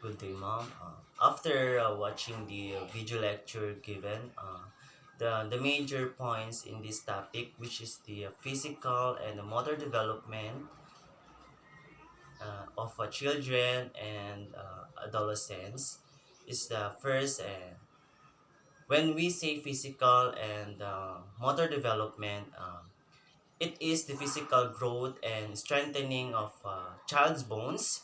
Good day, Mom. After watching the video lecture given, the major points in this topic, which is the physical and the motor development of children and adolescents, is the first. When we say physical and motor development, it is the physical growth and strengthening of child's bones,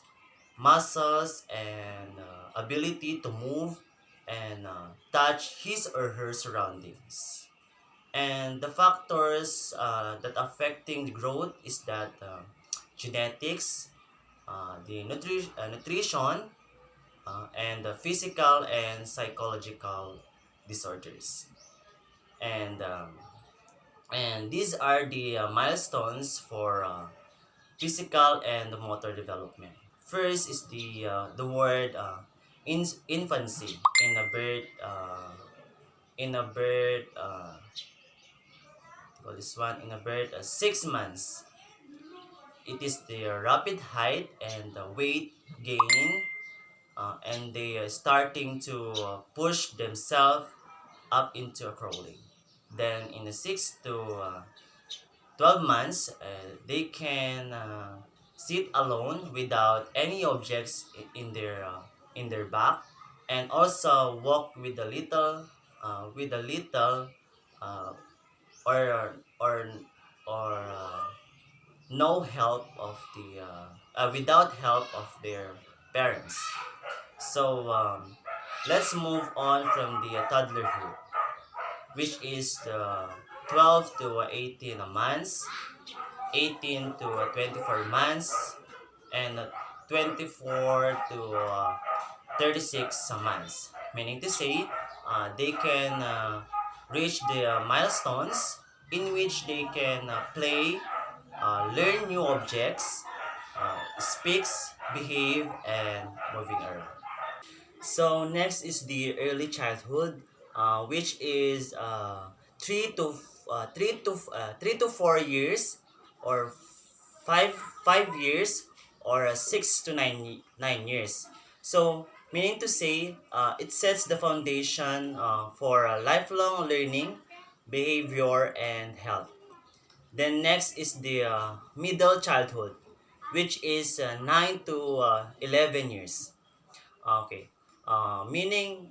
muscles, and ability to move and touch his or her surroundings. And the factors that affecting the growth is that genetics, nutrition, and the physical and psychological disorders. And these are the milestones for physical and motor development. First is the word infancy in a bird call this one in a bird 6 months. It is the rapid height and the weight gain, and they are starting to push themselves up into a crawling. Then in the 6 to 12 months, they can sit alone without any objects in their back, and also walk with a little uh, or or or no help of the without help of their parents. So let's move on from the toddlerhood, which is 12 to 18 months, 18 to 24 months, and 24 to 36 months. Meaning to say, they can reach the milestones in which they can play, learn new objects, speaks, behave, and moving around. So next is the early childhood, which is 3 to 4 years, or five years, or 6 to 9 years. So meaning to say, it sets the foundation for lifelong learning, behavior, and health. Then next is the middle childhood, which is 9 to 11 years. Okay. Meaning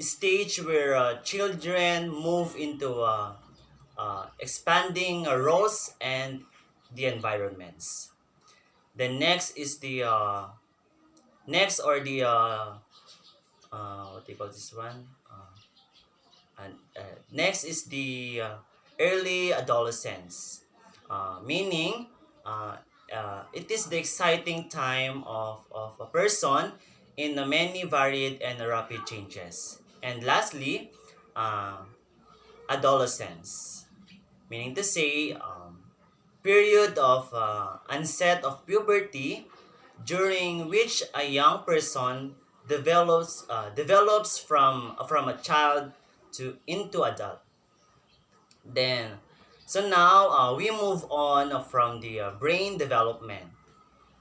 stage where children move into expanding roles and the environments. The next is the next or the what do you call this one? And next is the early adolescence, meaning it is the exciting time of a person in the many varied and rapid changes. And lastly, uh, adolescence, meaning to say, period of onset of puberty, during which a young person develops from a child to into adult. Then, so now we move on from the brain development.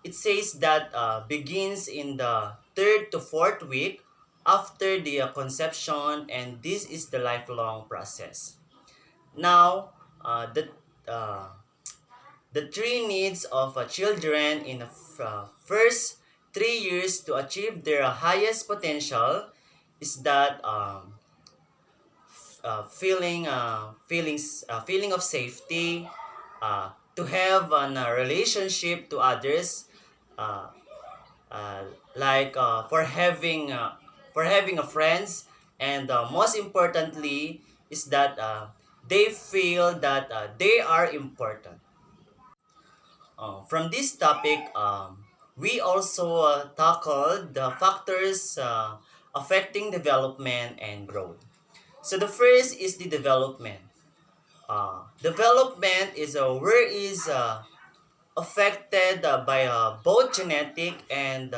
It says that begins in the third to fourth week after the conception, and this is the lifelong process. Now, uh, the three needs of children in the first 3 years to achieve their highest potential is that feeling of safety, to have a relationship to others, uh, like for having a friends, and most importantly is that they feel that they are important. From this topic, we also tackled the factors affecting development and growth. So the first is the development. Development is where is affected by both genetic and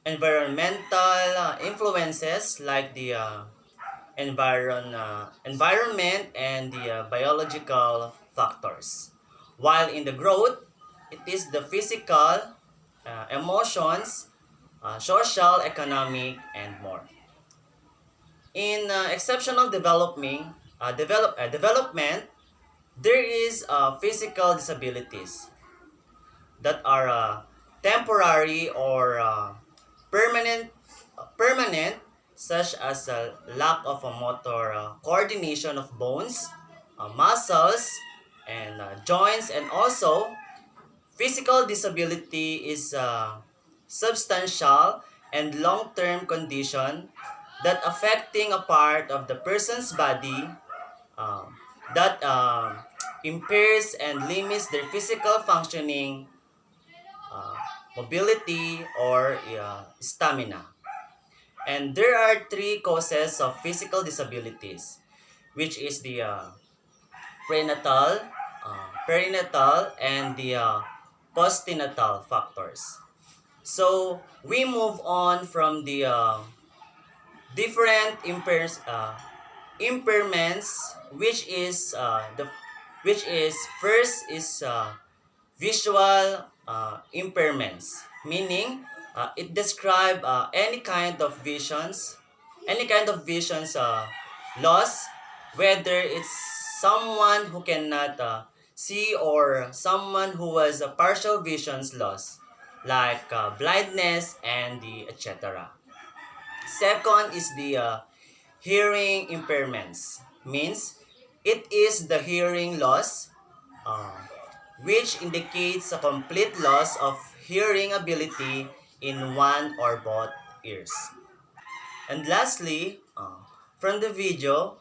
environmental influences, like the environment and the biological factors. While in the growth, it is the physical, emotions, social, economic, and more. In exceptional development, there is physical disabilities that are temporary or permanent, such as a lack of a motor coordination of bones, muscles, and joints, and also physical disability is a substantial and long-term condition that affecting a part of the person's body um, that impairs and limits their physical functioning, uh, mobility, or stamina. And there are three causes of physical disabilities, which is the perinatal, and the postnatal factors. So we move on from the different impairments, which is first is visual impairments, meaning it describe any kind of visions loss, whether it's someone who cannot see or someone who has a partial visions loss, like blindness and the etc. Second is the hearing impairments, means it is the hearing loss, uh, which indicates a complete loss of hearing ability in one or both ears. And lastly, from the video,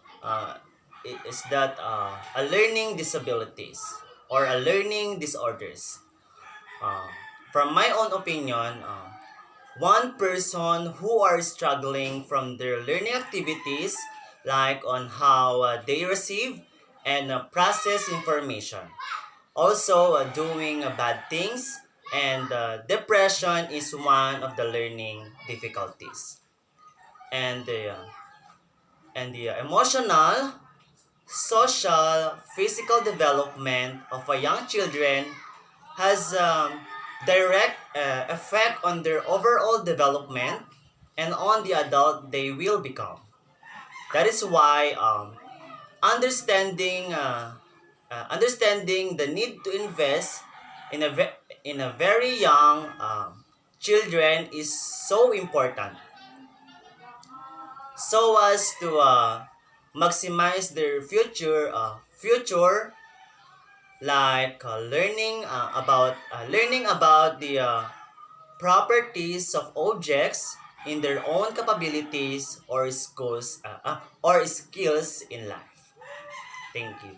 is that a learning disabilities or a learning disorders. Uh, from my own opinion, one person who are struggling from their learning activities, like on how they receive and process information. Also, doing bad things, and depression is one of the learning difficulties. And the emotional, social, physical development of a young children has direct effect on their overall development and on the adult they will become. That is why understanding the need to invest in a very young children is so important, so as to maximize their future, like learning about the properties of objects in their own capabilities or skills in life. Thank you.